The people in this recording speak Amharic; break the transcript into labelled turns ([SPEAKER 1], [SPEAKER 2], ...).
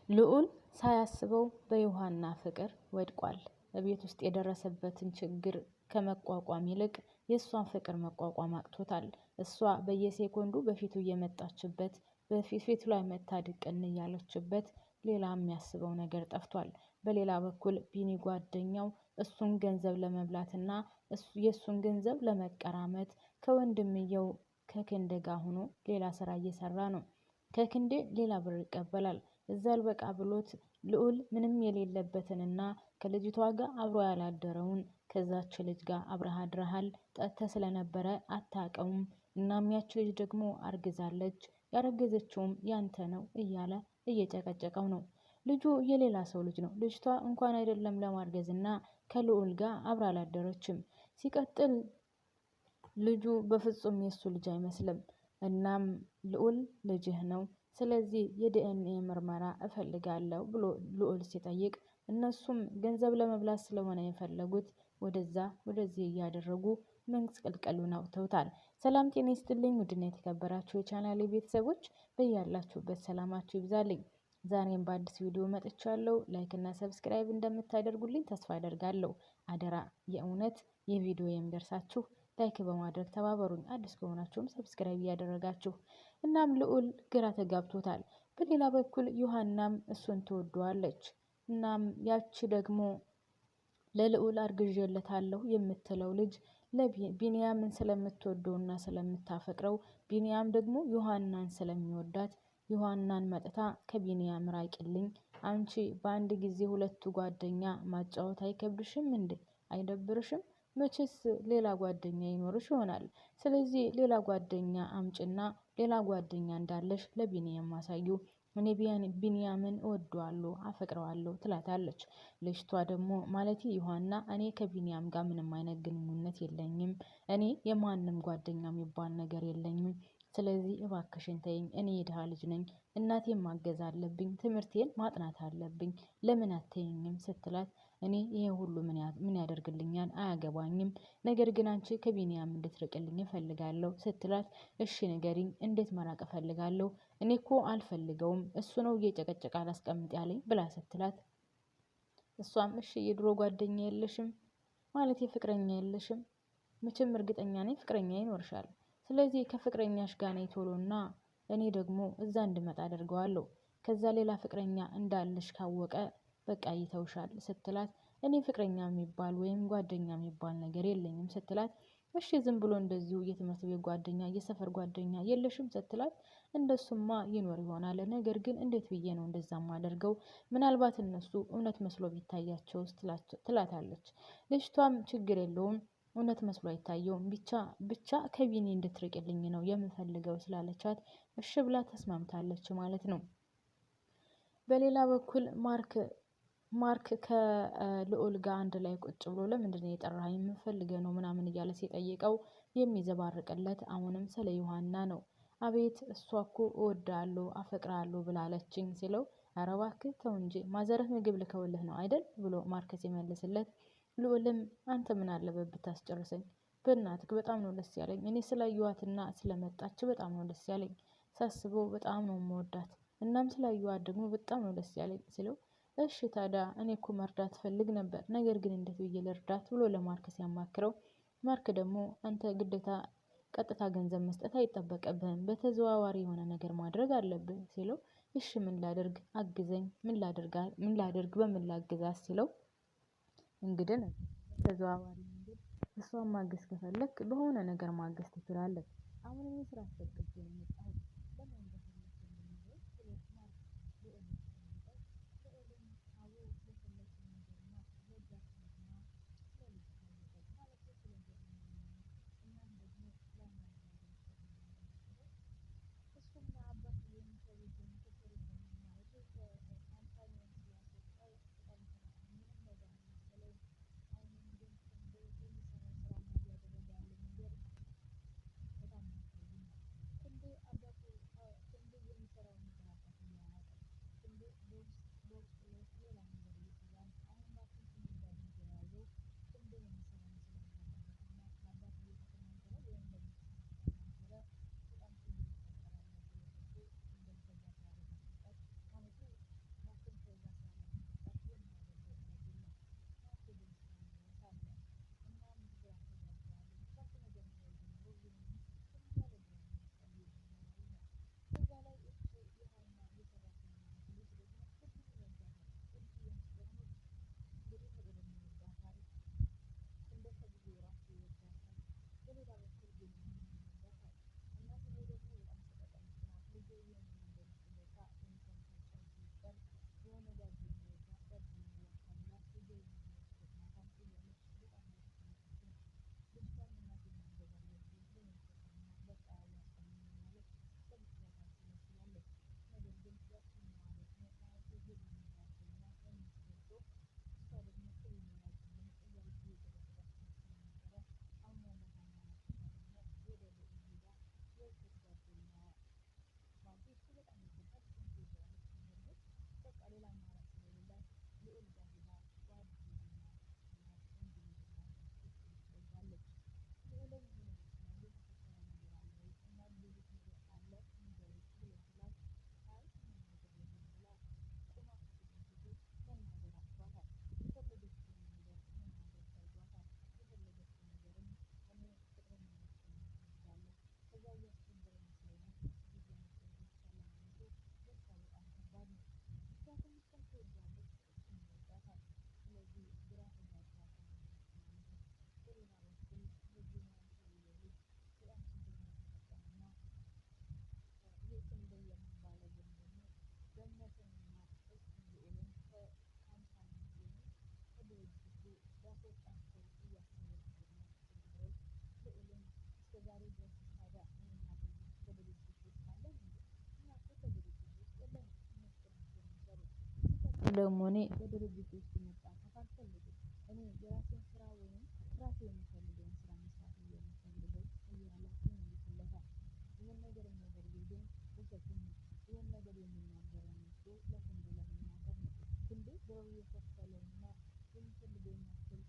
[SPEAKER 1] ልዑል ሳያስበው በዮሐና ፍቅር ወድቋል። በቤት ውስጥ የደረሰበትን ችግር ከመቋቋም ይልቅ የእሷን ፍቅር መቋቋም አቅቶታል። እሷ በየሴኮንዱ በፊቱ እየመጣችበት በፊቱ ላይ መታድቅን እያለችበት ሌላ የሚያስበው ነገር ጠፍቷል። በሌላ በኩል ቢኒ ጓደኛው እሱን ገንዘብ ለመብላትና የእሱን ገንዘብ ለመቀራመት ከወንድምየው ከክንዴ ጋር ሆኖ ሌላ ስራ እየሰራ ነው። ከክንዴ ሌላ ብር ይቀበላል። እዛ አልበቃ ብሎት ልዑል ምንም የሌለበትንና ከልጅቷ ጋር አብሮ ያላደረውን ከዛች ልጅ ጋር አብረህ አድረሃል ጠጥተህ ስለነበረ አታውቀውም። እናም ያች ልጅ ደግሞ አርግዛለች፣ ያረገዘችውም ያንተ ነው እያለ እየጨቀጨቀው ነው። ልጁ የሌላ ሰው ልጅ ነው። ልጅቷ እንኳን አይደለም ለማርገዝና ከልዑል ጋር አብራ አላደረችም። ሲቀጥል ልጁ በፍጹም የሱ ልጅ አይመስልም። እናም ልዑል ልጅህ ነው፣ ስለዚህ የዲኤንኤ ምርመራ እፈልጋለሁ ብሎ ልዑል ሲጠይቅ እነሱም ገንዘብ ለመብላት ስለሆነ የፈለጉት ወደዛ ወደዚህ እያደረጉ መንግስት ቅልቀሉን አውጥተውታል። ሰላም ጤና ይስጥልኝ ውድና የተከበራችሁ የቻናሌ ቤተሰቦች በያላችሁበት ሰላማችሁ ይብዛልኝ። ዛሬም በአዲስ ቪዲዮ መጥቻለሁ። ላይክ እና ሰብስክራይብ እንደምታደርጉልኝ ተስፋ አደርጋለሁ። አደራ የእውነት የቪዲዮ የሚደርሳችሁ ላይክ በማድረግ ተባበሩኝ። አዲስ ከሆናችሁም ሰብስክራይብ እያደረጋችሁ። እናም ልዑል ግራ ተጋብቶታል። በሌላ በኩል ዮሐናም እሱን ትወደዋለች። እናም ያቺ ደግሞ ለልዑል አርግዤለታለሁ የምትለው ልጅ ለቢንያምን ስለምትወደውና ስለምታፈቅረው ቢንያም ደግሞ ዮሐናን ስለሚወዳት ዮሐናን መጥታ ከቢንያም ራቂልኝ፣ አንቺ በአንድ ጊዜ ሁለቱ ጓደኛ ማጫወት አይከብድሽም እንዴ? አይደብርሽም? መቼስ ሌላ ጓደኛ ይኖርሽ ይሆናል። ስለዚህ ሌላ ጓደኛ አምጭና ሌላ ጓደኛ እንዳለሽ ለቢንያም ማሳዩ። እኔ ቢንያምን እወደዋለሁ አፈቅረዋለሁ ትላታለች። ልጅቷ ደግሞ ማለት ዮሐና እኔ ከቢንያም ጋር ምንም አይነት ግንኙነት የለኝም። እኔ የማንም ጓደኛ የሚባል ነገር የለኝም። ስለዚህ እባክሽን ተይኝ። እኔ የድሃ ልጅ ነኝ። እናቴን ማገዝ አለብኝ። ትምህርቴን ማጥናት አለብኝ። ለምን አትይኝም ስትላት እኔ ይሄ ሁሉ ምን ያደርግልኛል? አያገባኝም። ነገር ግን አንቺ ከቢንያም እንድትርቅልኝ እፈልጋለሁ ስትላት እሺ ንገሪኝ፣ እንዴት መራቅ እፈልጋለሁ? እኔ እኮ አልፈልገውም፣ እሱ ነው እየጨቀጨቀ አላስቀምጥ ያለኝ ብላ ስትላት እሷም እሺ የድሮ ጓደኛ የለሽም ማለት የፍቅረኛ የለሽም? መቼም እርግጠኛ ነኝ ፍቅረኛ ይኖርሻል። ስለዚህ ከፍቅረኛሽ ጋር ነይ ቶሎና እኔ ደግሞ እዛ እንድመጣ አደርገዋለሁ። ከዛ ሌላ ፍቅረኛ እንዳለሽ ካወቀ በቃ ይተውሻል ስትላት እኔ ፍቅረኛ የሚባል ወይም ጓደኛ የሚባል ነገር የለኝም ስትላት እሺ ዝም ብሎ እንደዚሁ የትምህርት ቤት ጓደኛ የሰፈር ጓደኛ የለሽም ስትላት እንደሱማ ይኖር ይሆናል፣ ነገር ግን እንዴት ብዬ ነው እንደዛ ማደርገው? ምናልባት እነሱ እውነት መስሎ ቢታያቸው ትላታለች። ልጅቷም ችግር የለውም እውነት መስሎ አይታየውም፣ ብቻ ከቢኒ እንድትርቅልኝ ነው የምፈልገው ስላለቻት እሺ ብላ ተስማምታለች ማለት ነው። በሌላ በኩል ማርክ ከልዑል ጋር አንድ ላይ ቁጭ ብሎ ለምንድነው የጠራኸኝ? የምፈልገው ነው ምናምን እያለ ሲጠይቀው የሚዘባርቅለት አሁንም ስለ ዮሐና ነው። አቤት እሷ እኮ እወዳለሁ አፈቅራለሁ ብላለችኝ ሲለው ኧረ እባክህ ተው እንጂ ማዘርህ ምግብ ልከውልህ ነው አይደል ብሎ ማርክ ሲመልስለት ልዑልም አንተ ምን አለበት ብታስጨርሰኝ፣ በእናትህ በጣም ነው ደስ ያለኝ። እኔ ስላየኋትና ስለመጣች በጣም ነው ደስ ያለኝ። ሳስበው በጣም ነው የምወዳት። እናም ስላየኋት ደግሞ በጣም ነው ደስ ያለኝ ሲለው እሺ ታዲያ እኔ እኮ መርዳት ፈልግ ነበር፣ ነገር ግን እንዴት ብዬ ልርዳት ብሎ ለማርክ ሲያማክረው ማርክ ደግሞ አንተ ግዴታ ቀጥታ ገንዘብ መስጠት አይጠበቅብህም፣ በተዘዋዋሪ የሆነ ነገር ማድረግ አለብህ ሲለው እሺ ምን ላድርግ አግዘኝ፣ ምን ላድርግ በምን ላግዛት ሲለው እንግዲህ ተዘዋዋሪ መንገድ እሷን ማገዝ ከፈለክ በሆነ ነገር ማገዝ ትችላለህ። አሁን እኔ ስራ አስፈቅጄ ነው የመጣሁት ለምን ደግሞ እኔ በድርጅት ውስጥ መጣፋት አልፈልግም። እኔ የራሴን ስራ ወይም ራሴ የምፈልገውን ስራ መስራት ነው የምፈልገው እያለ ይመልስለታል። ይህን ነገር የሚያደርገው ግን ውሸቱን ነው። ይህን ነገር የሚናገረው መስሎ ለክንዴ ለመናገር ነው። ክንዴ ብር እየከፈለውና የሚፈልገውን ያክል